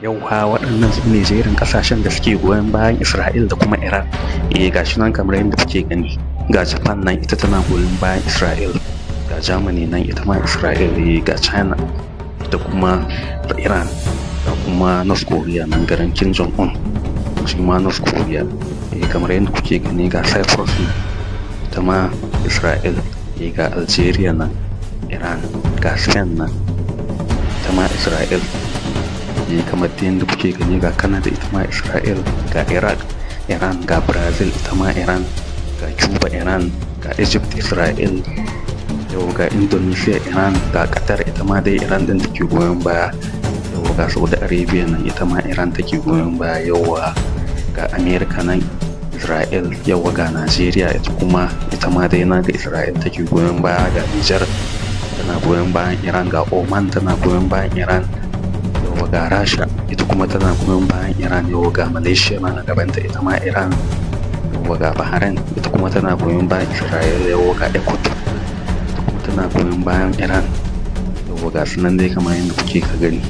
Yauwa waɗannan su ne jerin ƙasashen da suke goyon bayan Isra'il da kuma Iran. Gashi nan kamar yadda kuke gani, ga Japan nan ita tana goyon bayan Isra'il, ga Germany nan ita ma Isra'il, ga China da kuma Iran, da kuma North Korea nan garin Kim Jong-un, shi ma North Korea. Kamar yadda kuke gani ga Cyprus nan ita ma Isra'il, ga Algeria nan Iran, ga Spain nan ita ma Isra'il. Kamar yadda kuke gani ga Canada ita ma Isra'il, ga Iraq Iran, ga Brazil ita ma Iran, ga Cuba Iran, ga Egypt Isra'il, yau ga Indonesia Iran, ga Qatar ita ma dai Iran din take goyon baya, yau ga Saudi Arabia nan ita ma Iran take goyon baya, yauwa ga America nan Isra'il, yauwa ga Nigeria ita ma dai na ga Isra'il take goyon baya, ga Niger tana goyon bayan Iran, ga Oman tana goyon bayan Iran, ga Rasha ita kuma tana goyon bayan Iran, yau ga Malaysia ma na gabanta ita ma Iran, yau ga Bahrain ita kuma tana goyon bayan Isra'il, yau ga Ecuador ita kuma tana goyon bayan Iran, yau ga sunan dai kamar yadda kuke ka gani.